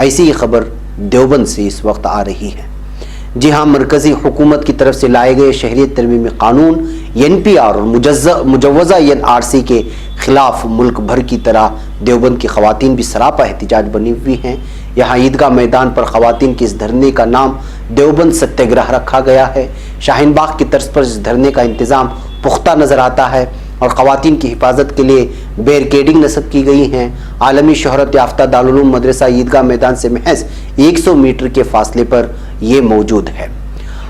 ایسی ہی خبر دیوبند سے اس وقت آ رہی ہے۔ جی ہاں، مرکزی حکومت کی طرف سے لائے گئے شہریت ترمیمی قانون NPR اور مجوزہ NRC کے خلاف ملک بھر کی طرح دیوبند کی خواتین بھی سراپا احتجاج بنی ہوئی ہیں۔ یہاں عیدگاہ میدان پر خواتین کے اس دھرنے کا نام دیوبند ستیہ گرہ رکھا گیا ہے۔ شاہین باغ کی طرز پر اس دھرنے کا انتظام پختہ نظر آتا ہے اور خواتین کی حفاظت کے لیے بیریکیڈنگ نصب کی گئی ہیں۔ عالمی شہرت یافتہ دارالعلوم مدرسہ عیدگاہ میدان سے محض 100 میٹر کے فاصلے پر یہ موجود ہے۔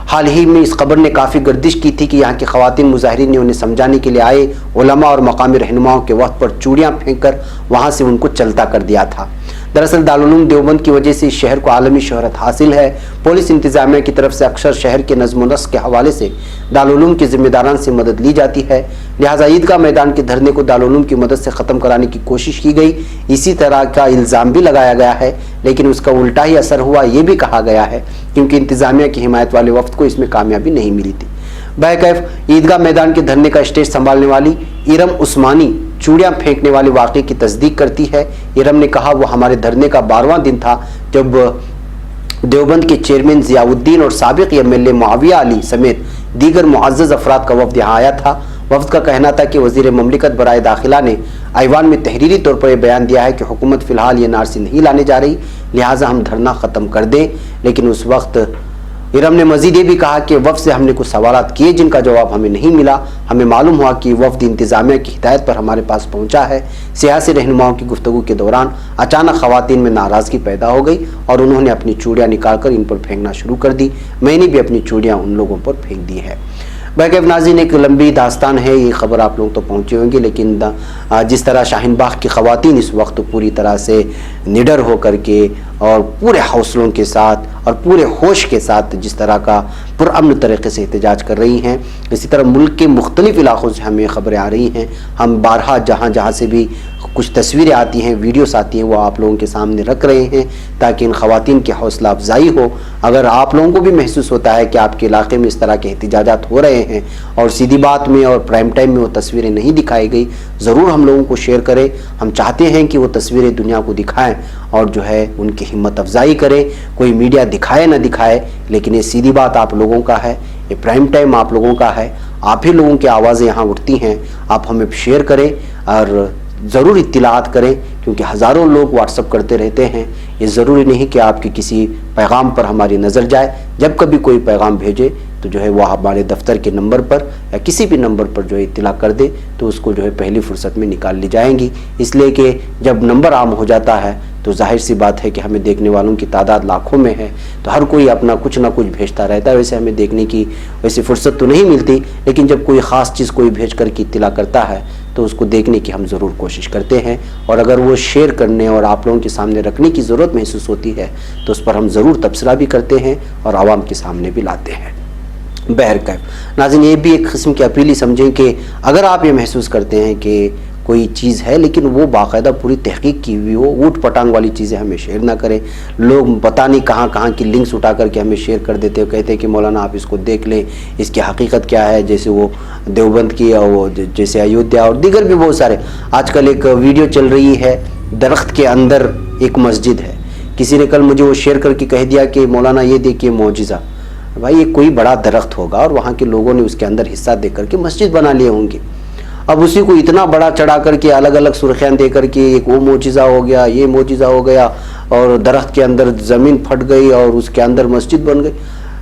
حال ہی میں اس خبر نے کافی گردش کی تھی کہ یہاں کی خواتین مظاہرین نے انہیں سمجھانے کے لیے آئے علماء اور مقامی رہنماؤں کے وقت پر چوڑیاں پھینک کر وہاں سے ان کو چلتا کر دیا تھا۔ دراصل دارالعلوم دیوبند کی وجہ سے اس شہر کو عالمی شہرت حاصل ہے۔ پولیس انتظامیہ کی طرف سے اکثر شہر کے نظم و نسق کے حوالے سے دارالعلوم کے ذمہ داران سے مدد لی جاتی ہے، لہٰذا عیدگاہ میدان کے دھرنے کو دارالعلوم کی مدد سے ختم کرانے کی کوشش کی گئی۔ اسی طرح کا الزام بھی لگایا گیا ہے، لیکن اس کا الٹا ہی اثر ہوا یہ بھی کہا گیا ہے، کیونکہ انتظامیہ کی حمایت والے وفد کو اس میں کامیابی نہیں ملی تھی۔ بہرکیف عیدگاہ میدان کے دھرنے کا اسٹیج سنبھالنے والی ارم عثمانی چوڑیاں پھینکنے والے واقعے کی تصدیق کرتی ہے۔ ارم نے کہا وہ ہمارے دھرنے کا 12واں دن تھا جب دیوبند کے چیئرمین ضیاء الدین اور سابق MLA معاویہ علی سمیت دیگر معزز افراد کا وفد یہاں آیا تھا۔ وفد کا کہنا تھا کہ وزیر مملکت برائے داخلہ نے ایوان میں تحریری طور پر یہ بیان دیا ہے کہ حکومت فی الحال NRC نہیں لانے جا رہی، لہٰذا ہم دھرنا ختم کر دیں۔ لیکن اس وقت ارم نے مزید یہ بھی کہا کہ وفد سے ہم نے کچھ سوالات کیے جن کا جواب ہمیں نہیں ملا۔ ہمیں معلوم ہوا کہ وفد انتظامیہ کی ہدایت پر ہمارے پاس پہنچا ہے۔ سیاسی رہنماؤں کی گفتگو کے دوران اچانک خواتین میں ناراضگی پیدا ہو گئی اور انہوں نے اپنی چوڑیاں نکال کر ان پر پھینکنا شروع کر دی۔ میں نے بھی اپنی چوڑیاں ان لوگوں پر پھینک دی ہے۔ بہرکیف ناظرین، ایک لمبی داستان ہے، یہ خبر آپ لوگ تو پہنچے ہوں گے، لیکن جس طرح شاہین باغ کی خواتین اس وقت پوری طرح سے نڈر ہو کر کے اور پورے حوصلوں کے ساتھ اور پورے ہوش کے ساتھ جس طرح کا پرامن طریقے سے احتجاج کر رہی ہیں، اسی طرح ملک کے مختلف علاقوں سے ہمیں خبریں آ رہی ہیں۔ ہم بارہا جہاں سے بھی کچھ تصویریں آتی ہیں، ویڈیوز آتی ہیں، وہ آپ لوگوں کے سامنے رکھ رہے ہیں تاکہ ان خواتین کی حوصلہ افزائی ہو۔ اگر آپ لوگوں کو بھی محسوس ہوتا ہے کہ آپ کے علاقے میں اس طرح کے احتجاجات ہو رہے ہیں اور سیدھی بات میں اور پرائم ٹائم میں وہ تصویریں نہیں دکھائی گئی، ضرور ہم لوگوں کو شیئر کریں۔ ہم چاہتے ہیں کہ وہ تصویریں دنیا کو دکھائیں اور جو ہے ان کی ہمت افزائی کریں۔ کوئی میڈیا دکھائے نہ دکھائے، لیکن یہ سیدھی بات آپ لوگوں کا ہے، یہ پرائم ٹائم آپ لوگوں کا ہے، آپ ہی لوگوں کی آوازیں یہاں اٹھتی ہیں۔ آپ ہمیں شیئر کریں اور ضرور اطلاعات کریں، کیونکہ ہزاروں لوگ واٹس اپ کرتے رہتے ہیں۔ یہ ضروری نہیں کہ آپ کے کسی پیغام پر ہماری نظر جائے۔ جب کبھی کوئی پیغام بھیجے تو جو ہے وہ ہمارے دفتر کے نمبر پر یا کسی بھی نمبر پر جو ہے اطلاع کر دے تو اس کو جو ہے پہلی فرصت میں نکال لی جائیں گی، اس لیے کہ جب نمبر عام ہو جاتا ہے تو ظاہر سی بات ہے کہ ہمیں دیکھنے والوں کی تعداد لاکھوں میں ہے، تو ہر کوئی اپنا کچھ نہ کچھ بھیجتا رہتا ہے۔ ویسے ہمیں دیکھنے کی ویسے فرصت تو نہیں ملتی، لیکن جب کوئی خاص چیز کوئی بھیج کر کے اطلاع کرتا ہے تو اس کو دیکھنے کی ہم ضرور کوشش کرتے ہیں، اور اگر وہ شیئر کرنے اور آپ لوگوں کے سامنے رکھنے کی ضرورت محسوس ہوتی ہے تو اس پر ہم ضرور تبصرہ بھی کرتے ہیں اور عوام کے سامنے بھی لاتے ہیں۔ بہرکیف ناظرین، یہ بھی ایک قسم کی اپیل ہی سمجھیں کہ اگر آپ یہ محسوس کرتے ہیں کہ کوئی چیز ہے لیکن وہ باقاعدہ پوری تحقیق کی ہوئی ہو، اوٹ پٹانگ والی چیزیں ہمیں شیئر نہ کریں۔ لوگ پتہ نہیں کہاں کی لنکس اٹھا کر کے ہمیں شیئر کر دیتے ہیں، کہتے ہیں کہ مولانا آپ اس کو دیکھ لیں، اس کی حقیقت کیا ہے، جیسے وہ دیوبند کی اور وہ جیسے ایودھیا اور دیگر بھی بہت سارے۔ آج کل ایک ویڈیو چل رہی ہے، درخت کے اندر ایک مسجد ہے، کسی نے کل مجھے وہ شیئر کر کے کہہ دیا کہ مولانا یہ دیکھیے معجزہ۔ بھائی یہ کوئی بڑا درخت ہوگا اور وہاں کے لوگوں نے اس کے اندر حصہ دے کر کے مسجد بنا لیے ہوں گے، اب اسی کو اتنا بڑا چڑھا کر کے الگ الگ سرخیاں دے کر کے ایک وہ معجزہ ہو گیا، یہ معجزہ ہو گیا، اور درخت کے اندر زمین پھٹ گئی اور اس کے اندر مسجد بن گئی۔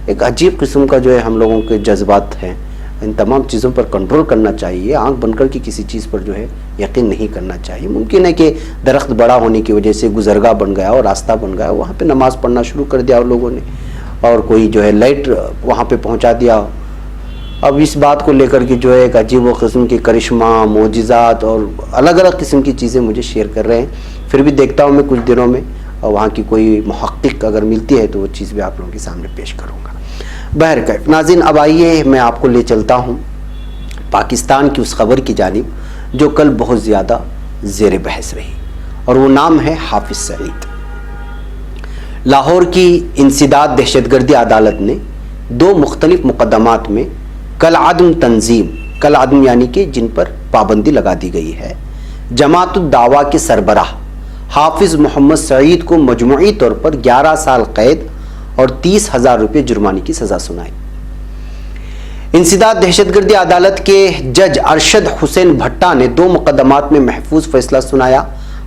ایک عجیب قسم کا جو ہے ہم لوگوں کے جذبات ہیں، ان تمام چیزوں پر کنٹرول کرنا چاہیے۔ آنکھ بن کر کے کسی چیز پر جو ہے یقین نہیں کرنا چاہیے۔ ممکن ہے کہ درخت بڑا ہونے کی وجہ سے گزرگاہ بن گیا اور راستہ بن گیا، وہاں پہ نماز پڑھنا شروع کر دیا اور لوگوں نے، اور کوئی جو ہے لائٹ وہاں پہ پہنچا دیا۔ اب اس بات کو لے کر کے جو ہے ایک عجیب و قسم کی کرشمہ، معجزات اور الگ الگ قسم کی چیزیں مجھے شیئر کر رہے ہیں۔ پھر بھی دیکھتا ہوں میں کچھ دنوں میں، اور وہاں کی کوئی محقق اگر ملتی ہے تو وہ چیز بھی آپ لوگوں کے سامنے پیش کروں گا۔ بہرکیف ناظرین، اب آئیے میں آپ کو لے چلتا ہوں پاکستان کی اس خبر کی جانب جو کل بہت زیادہ زیر بحث رہی، اور وہ نام ہے حافظ سعید۔ لاہور کی انسداد دہشت گردی عدالت نے 2 مختلف مقدمات میں کل عدم یعنی کہ جن پر پابندی لگا دی گئی ہے، جماعت الدعویٰ کے سربراہ حافظ محمد سعید کو مجموعی طور پر 11 سال قید اور 30,000 روپے جرمانے کی سزا سنائی۔ انسداد دہشت گردی عدالت کے جج ارشد حسین بھٹا نے 2 مقدمات میں محفوظ فیصلہ سنایا۔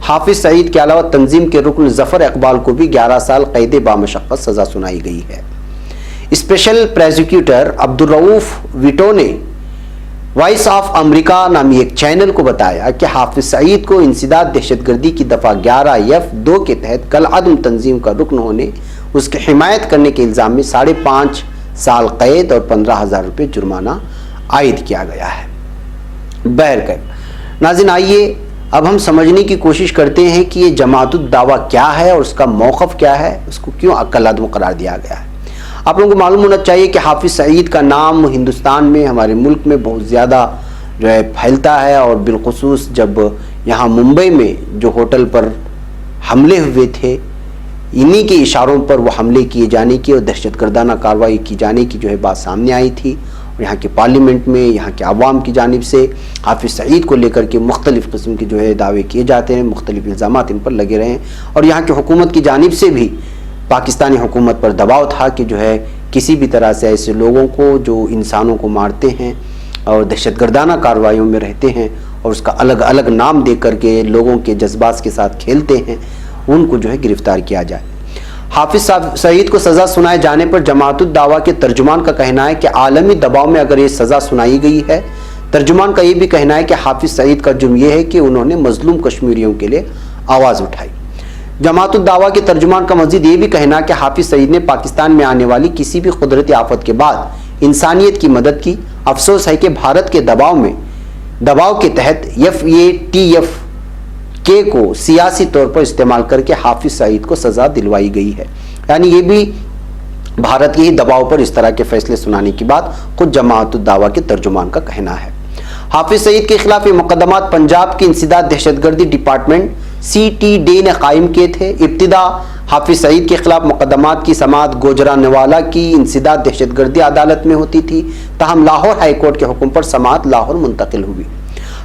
حافظ سعید کے علاوہ تنظیم کے رکن ظفر اقبال کو بھی 11 سال قید بامشقت سزا سنائی گئی ہے۔ اسپیشل پروسیکیوٹر عبدالرؤوف ویٹو نے وائس آف امریکہ نامی ایک چینل کو بتایا کہ حافظ سعید کو انسداد دہشت گردی کی دفعہ 11(2) کے تحت کالعدم تنظیم کا رکن ہونے، اس کی حمایت کرنے کے الزام میں 5.5 سال قید اور 15,000 روپے جرمانہ عائد کیا گیا ہے۔ بہرکیف ناظرین، آئیے اب ہم سمجھنے کی کوشش کرتے ہیں کہ یہ جماعت الدعوہ کیا ہے اور اس کا موقف کیا ہے، اس کو کیوں کالعدم قرار دیا گیا ہے۔ آپ لوگوں کو معلوم ہونا چاہیے کہ حافظ سعید کا نام ہندوستان میں، ہمارے ملک میں بہت زیادہ پھیلتا ہے، اور بالخصوص جب یہاں ممبئی میں جو ہوٹل پر حملے ہوئے تھے، انہی کے اشاروں پر وہ حملے کیے جانے کی اور دہشت گردانہ کارروائی کی جانے کی بات سامنے آئی تھی، اور یہاں کے پارلیمنٹ میں یہاں کے عوام کی جانب سے حافظ سعید کو لے کر کے مختلف قسم کے دعوے کیے جاتے ہیں، مختلف الزامات ان پر لگے رہے ہیں، اور یہاں کی حکومت کی جانب سے بھی پاکستانی حکومت پر دباؤ تھا کہ کسی بھی طرح سے ایسے لوگوں کو جو انسانوں کو مارتے ہیں اور دہشت گردانہ کارروائیوں میں رہتے ہیں اور اس کا الگ الگ نام دے کر کے لوگوں کے جذبات کے ساتھ کھیلتے ہیں، ان کو گرفتار کیا جائے۔ حافظ سعید کو سزا سنائے جانے پر جماعت الدعوہ کے ترجمان کا کہنا ہے کہ عالمی دباؤ میں اگر یہ سزا سنائی گئی ہے، ترجمان کا یہ بھی کہنا ہے کہ حافظ سعید کا جرم یہ ہے کہ انہوں نے مظلوم کشمیریوں کے لیے آواز اٹھائی۔ جماعت الدعوہ کے ترجمان کا مزید یہ بھی کہنا کہ حافظ سعید نے پاکستان میں آنے والی کسی بھی قدرتی آفت کے بعد انسانیت کی مدد کی۔ افسوس ہے کہ بھارت کے دباؤ کے تحت FATF کو سیاسی طور پر استعمال کر کے حافظ سعید کو سزا دلوائی گئی ہے۔ یعنی یہ بھی بھارت کے ہی دباؤ پر اس طرح کے فیصلے سنانے کی بات خود جماعت الدعوہ کے ترجمان کا کہنا ہے۔ حافظ سعید کے خلاف یہ مقدمات پنجاب کی انسداد دہشت گردی ڈپارٹمنٹ CTD نے قائم کیے تھے۔ ابتدا حافظ سعید کے خلاف مقدمات کی سماعت گوجرانوالہ کی انسداد دہشت گردی عدالت میں ہوتی تھی، تاہم لاہور ہائی کورٹ کے حکم پر سماعت لاہور منتقل ہوئی۔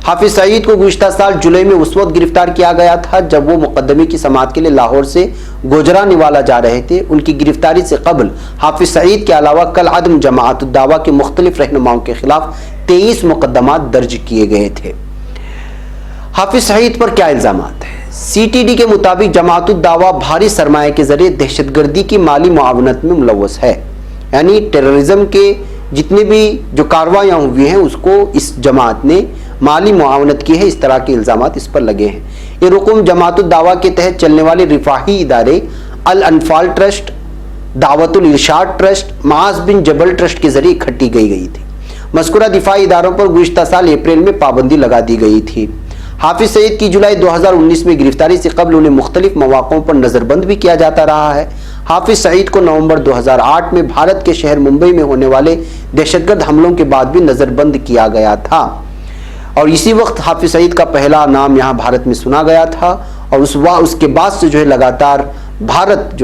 حافظ سعید کو گزشتہ سال جولائی میں اس وقت گرفتار کیا گیا تھا جب وہ مقدمے کی سماعت کے لیے لاہور سے گوجرانوالہ جا رہے تھے۔ ان کی گرفتاری سے قبل حافظ سعید کے علاوہ کالعدم جماعت الدعوہ کے مختلف رہنماؤں کے خلاف 23 مقدمات درج کیے گئے تھے۔ حافظ سعید پر کیا الزامات ہیں؟ CTD کے مطابق جماعت الدعوہ بھاری سرمایہ کے ذریعے دہشت گردی کی مالی معاونت میں ملوث ہے، یعنی ٹیررزم کے جتنے بھی کارروائیاں ہوئی ہیں اس کو اس جماعت نے مالی معاونت کی ہے، اس طرح کے الزامات اس پر لگے ہیں۔ یہ رقم جماعت الدعوہ کے تحت چلنے والے رفاہی ادارے الانفال ٹرسٹ، دعوت الارشاد ٹرسٹ، معاذ بن جبل ٹرسٹ کے ذریعے اکٹھی گئی تھی۔ مذکورہ دفاعی اداروں پر گزشتہ سال اپریل میں پابندی لگا دی گئی تھی۔ حافظ سعید کی جولائی 2019 میں گرفتاری سے قبل انہیں مختلف مواقعوں پر نظر بند بھی کیا جاتا رہا ہے۔ حافظ سعید کو نومبر 2008 میں بھارت کے شہر ممبئی میں ہونے والے دہشت گرد حملوں کے بعد بھی نظر بند کیا گیا تھا، اور اسی وقت حافظ سعید کا پہلا نام یہاں بھارت میں سنا گیا تھا، اور اس کے بعد سے لگاتار بھارت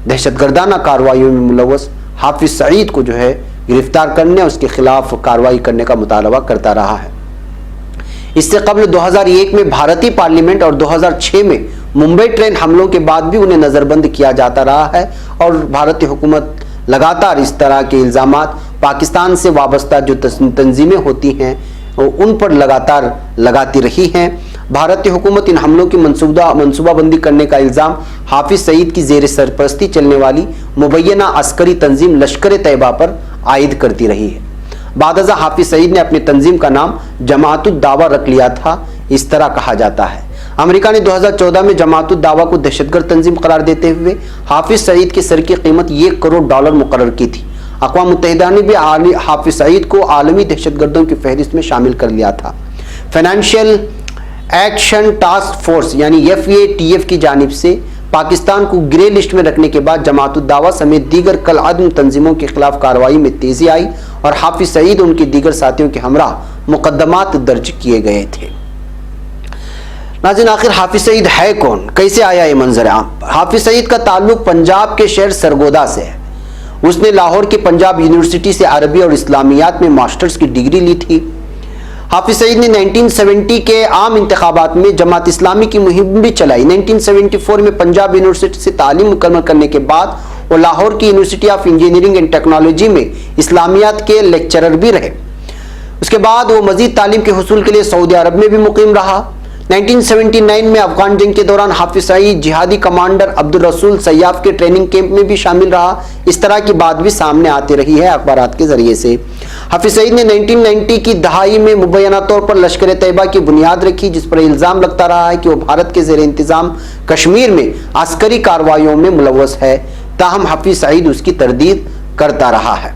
دہشت گردانہ کارروائیوں میں ملوث حافظ سعید کو گرفتار کرنے اور اس کے خلاف کارروائی کرنے کا مطالبہ کرتا رہا ہے۔ اس سے قبل 2001 میں بھارتی پارلیمنٹ اور 2006 میں ممبئی ٹرین حملوں کے بعد بھی انہیں نظر بند کیا جاتا رہا ہے، اور بھارتی حکومت لگاتار اس طرح کے الزامات پاکستان سے وابستہ جو تنظیمیں ہوتی ہیں ان پر لگاتار لگاتی رہی ہیں۔ بھارتی حکومت ان حملوں کی منصوبہ بندی کرنے کا الزام حافظ سعید کی زیر سرپرستی چلنے والی مبینہ عسکری تنظیم لشکر طیبہ پر عائد کرتی رہی ہے۔ بعد ازاں حافظ سعید نے اپنی تنظیم کا نام جماعت الدعوہ رکھ لیا تھا، اس طرح کہا جاتا ہے۔ امریکا نے 2014 میں جماعت الدعوہ کو دہشت گرد تنظیم قرار دیتے ہوئے حافظ سعید کے سر کی قیمت $1 کروڑ مقرر کی تھی۔ اقوام متحدہ نے بھی حافظ سعید کو عالمی دہشت گردوں کی فہرست میں شامل کر لیا تھا۔ فائنینشیل ایکشن ٹاسک فورس یعنی FATF کی جانب سے پاکستان کو گرے لسٹ میں رکھنے کے بعد جماعت الدعوہ سمیت دیگر کالعدم تنظیموں کے خلاف کارروائی میں تیزی آئی، اور حافظ سعید ان کے دیگر ساتھیوں کے ہمراہ مقدمات درج کیے گئے تھے۔ ناظرین، آخر حافظ سعید ہے کون؟ کیسے آیا یہ منظر عام؟ حافظ سعید کا تعلق پنجاب کے شہر سرگودا سے ہے۔ اس نے لاہور کی پنجاب یونیورسٹی سے عربی اور اسلامیات میں ماسٹرز کی ڈگری لی تھی، حافظ سعید نے 1970 کے عام انتخابات میں جماعت اسلامی کی مہم بھی چلائی۔ 1974 میں پنجاب یونیورسٹی سے تعلیم مکمل کرنے کے بعد وہ لاہور کی university of engineering and technology میں اسلامیات کے لیکچرر بھی رہے۔ اس کے بعد وہ مزید تعلیم کے حصول کے لیے سعودی عرب میں بھی مقیم رہا۔ 1979 میں افغان جنگ کے دوران حافظ سعید جہادی کمانڈر عبدالرسول سیاف کے ٹریننگ کیمپ میں بھی شامل رہا۔ اس طرح کی بات بھی سامنے آتی رہی ہے اخبارات کے ذریعے سے۔ حافظ سعید نے 1990 کی دہائی میں مبینہ طور پر لشکر طیبہ کی بنیاد رکھی، جس پر الزام لگتا رہا ہے کہ وہ بھارت کے زیر انتظام کشمیر میں عسکری کارروائیوں میں ملوث ہے، تاہم حافظ سعید اس کی تردید کرتا رہا ہے۔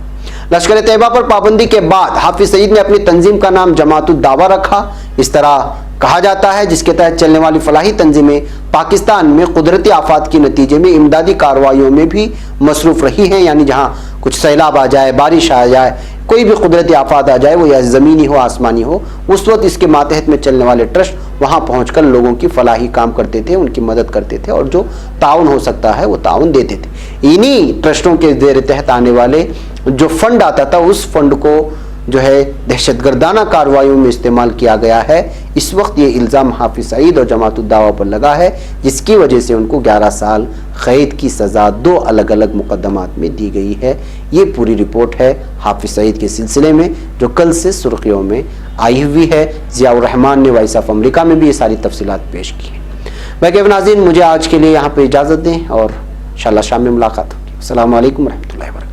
لشکر طیبہ پر پابندی کے بعد حافظ سعید نے اپنی تنظیم کا نام جماعت الدعوہ رکھا۔ اس طرح کہا جاتا ہے جس کے تحت چلنے والی فلاحی تنظیمیں پاکستان میں قدرتی آفات کے نتیجے میں امدادی کارروائیوں میں بھی مصروف رہی ہیں، یعنی جہاں کچھ سیلاب آ جائے، بارش آ جائے، کوئی بھی قدرتی آفات آ جائے، وہ یا زمینی ہو آسمانی ہو، اس وقت اس کے ماتحت میں چلنے والے ٹرسٹ وہاں پہنچ کر لوگوں کی فلاحی کام کرتے تھے، ان کی مدد کرتے تھے اور جو تعاون ہو سکتا ہے وہ تعاون دیتے تھے۔ انہی ٹرسٹوں کے زیر تحت آنے والے جو فنڈ آتا تھا، اس فنڈ کو جو ہے دہشت گردانہ کارروائیوں میں استعمال کیا گیا ہے۔ اس وقت یہ الزام حافظ سعید اور جماعت الدعوہ پر لگا ہے، جس کی وجہ سے ان کو 11 سال قید کی سزا 2 الگ الگ مقدمات میں دی گئی ہے۔ یہ پوری رپورٹ ہے حافظ سعید کے سلسلے میں جو کل سے سرخیوں میں آئی ہوئی ہے۔ ضیاء الرحمان نے وائس آف امریکہ میں بھی یہ ساری تفصیلات پیش کی ہیں۔ باقی ناظرین، مجھے آج کے لیے یہاں پہ اجازت دیں اور انشاءاللہ شام میں ملاقات ہوگی۔ السلام علیکم ورحمۃ اللہ وبرکاتہ۔